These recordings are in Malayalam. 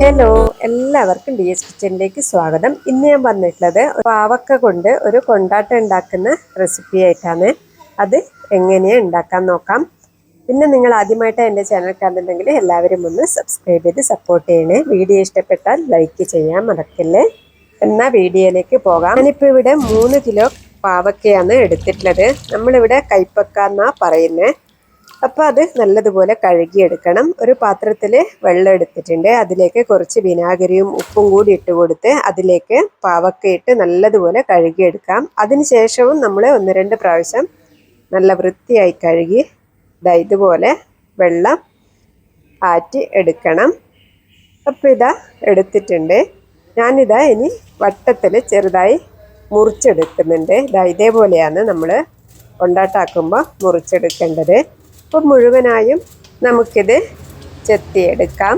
ഹലോ, എല്ലാവർക്കും ഡി എസ് കിച്ചണിലേക്ക് സ്വാഗതം. ഇന്ന് ഞാൻ വന്നിട്ടുള്ളത് പാവക്ക കൊണ്ട് ഒരു കൊണ്ടാട്ടം ഉണ്ടാക്കുന്ന റെസിപ്പി ആയിട്ടാണ്. അത് എങ്ങനെയാണ് ഉണ്ടാക്കാൻ നോക്കാം. പിന്നെ നിങ്ങൾ ആദ്യമായിട്ട് എൻ്റെ ചാനൽ കാണുന്നുണ്ടെങ്കിൽ എല്ലാവരും ഒന്ന് സബ്സ്ക്രൈബ് ചെയ്ത് സപ്പോർട്ട് ചെയ്യണേ. വീഡിയോ ഇഷ്ടപ്പെട്ടാൽ ലൈക്ക് ചെയ്യാൻ മറക്കല്ലേ. എന്നാൽ വീഡിയോയിലേക്ക് പോകാം. ഞാനിപ്പോൾ ഇവിടെ 3 കിലോ പാവക്കയാണ് എടുത്തിട്ടുള്ളത്. നമ്മളിവിടെ കൈപ്പക്ക എന്നാണ് പറയുന്നത്. അപ്പോൾ അത് നല്ലതുപോലെ കഴുകിയെടുക്കണം. ഒരു പാത്രത്തിൽ വെള്ളം എടുത്തിട്ടുണ്ട്. അതിലേക്ക് കുറച്ച് വിനാഗിരിയും ഉപ്പും കൂടി ഇട്ട് കൊടുത്ത് അതിലേക്ക് പാവക്ക ഇട്ട് നല്ലതുപോലെ കഴുകിയെടുക്കാം. അതിനുശേഷവും നമ്മൾ 1-2 പ്രാവശ്യം നല്ല വൃത്തിയായി കഴുകി ഇതുപോലെ വെള്ളം ആറ്റി എടുക്കണം. അപ്പോൾ ഇതാ എടുത്തിട്ടുണ്ട്. ഞാനിതാ ഇനി വട്ടത്തിൽ ചെറുതായി മുറിച്ചെടുക്കുന്നുണ്ട്. ഇതേപോലെയാണ് നമ്മൾ കൊണ്ടാട്ടാക്കുമ്പോൾ മുറിച്ചെടുക്കേണ്ടത്. അപ്പോൾ മുഴുവനായും നമുക്കിത് ചെത്തിയെടുക്കാം.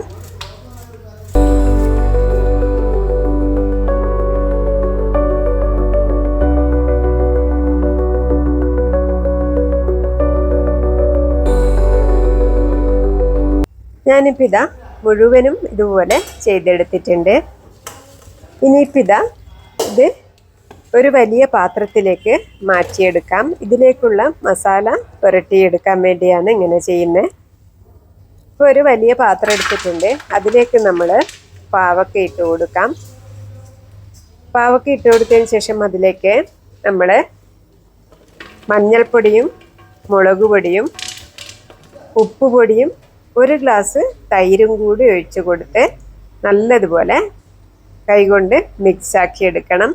ഞാനിപ്പോൾ ഇതാ മുഴുവനും ഇതുപോലെ ചെയ്തെടുത്തിട്ടുണ്ട്. ഇനിയിപ്പോൾ ഇതാ ഇത് ഒരു വലിയ പാത്രത്തിലേക്ക് മാറ്റിയെടുക്കാം. ഇതിലേക്കുള്ള മസാല പുരട്ടിയെടുക്കാൻ വേണ്ടിയാണ് ഇങ്ങനെ ചെയ്യുന്നത്. ഇപ്പോൾ ഒരു വലിയ പാത്രം എടുത്തിട്ടുണ്ട്. അതിലേക്ക് നമ്മൾ പാവക്ക ഇട്ട് കൊടുക്കാം. പാവക്ക ഇട്ട് കൊടുത്തതിന് ശേഷം അതിലേക്ക് നമ്മൾ മഞ്ഞൾപ്പൊടിയും മുളക് പൊടിയും ഉപ്പുപൊടിയും 1 ഗ്ലാസ് തൈരും കൂടി ഒഴിച്ച് കൊടുത്ത് നല്ലതുപോലെ കൈകൊണ്ട് മിക്സാക്കി എടുക്കണം.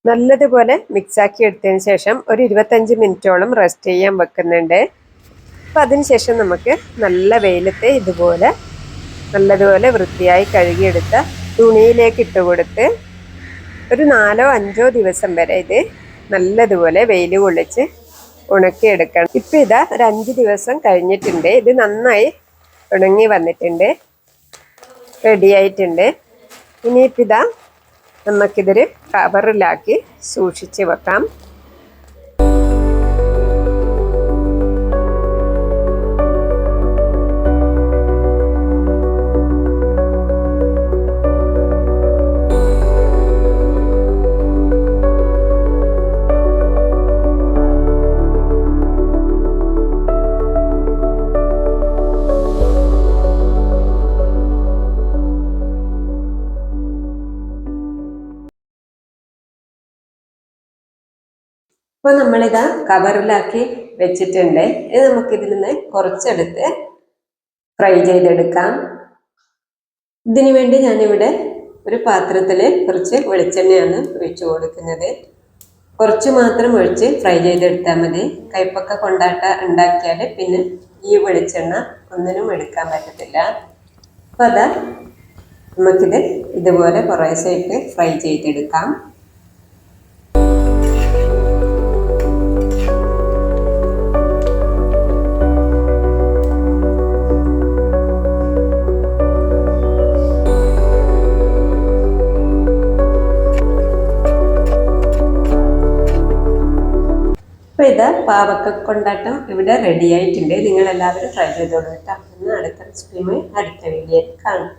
നല്ലതുപോലെ മിക്സാക്കി എടുത്തതിന് ശേഷം ഒരു 25 മിനിറ്റോളം റെസ്റ്റ് ചെയ്യാൻ വെക്കുന്നുണ്ട്. അപ്പം അതിനുശേഷം നമുക്ക് നല്ല വെയിലത്ത് ഇതുപോലെ നല്ലതുപോലെ വൃത്തിയായി കഴുകിയെടുത്ത തുണിയിലേക്ക് ഇട്ട് കൊടുത്ത് ഒരു 4-5 ദിവസം വരെ ഇത് നല്ലതുപോലെ വെയിൽ കൊള്ളിച്ച് ഉണക്കിയെടുക്കണം. ഇപ്പം ഇതാ ഒരു 5 ദിവസം കഴിഞ്ഞിട്ടുണ്ട്. ഇത് നന്നായി ഉണങ്ങി വന്നിട്ടുണ്ട്, റെഡിയായിട്ടുണ്ട്. ഇനിയിപ്പോൾ ഇതാ നമുക്കിതൊരു കവറിലാക്കി സൂക്ഷിച്ച് വെക്കാം. ഇപ്പോൾ നമ്മളിതാ കവറിലാക്കി വെച്ചിട്ടുണ്ട്. ഇത് നമുക്കിതിൽ നിന്ന് കുറച്ചെടുത്ത് ഫ്രൈ ചെയ്തെടുക്കാം. ഇതിനു വേണ്ടി ഞാനിവിടെ ഒരു പാത്രത്തിൽ കുറച്ച് വെളിച്ചെണ്ണയാണ് ഒഴിച്ചു കൊടുക്കുന്നത്. കുറച്ച് മാത്രം ഒഴിച്ച് ഫ്രൈ ചെയ്തെടുത്താൽ മതി. കൈപ്പക്ക കൊണ്ടാട്ട ഉണ്ടാക്കിയാൽ പിന്നെ ഈ വെളിച്ചെണ്ണ ഒന്നിനും എടുക്കാൻ പറ്റത്തില്ല. അപ്പോൾ അതാ നമുക്കിത് ഇതുപോലെ കുറേശ്ശായിട്ട് ഫ്രൈ ചെയ്തെടുക്കാം. അപ്പോൾ ഇത് പാവക്ക കൊണ്ടാട്ടം ഇവിടെ റെഡി ആയിട്ടുണ്ട്. നിങ്ങളെല്ലാവരും ട്രൈ ചെയ്തോളൂ കേട്ടോ. അടുത്ത റെസിപ്പിയുമായി അടുത്ത വീഡിയോയിൽ കാണാം.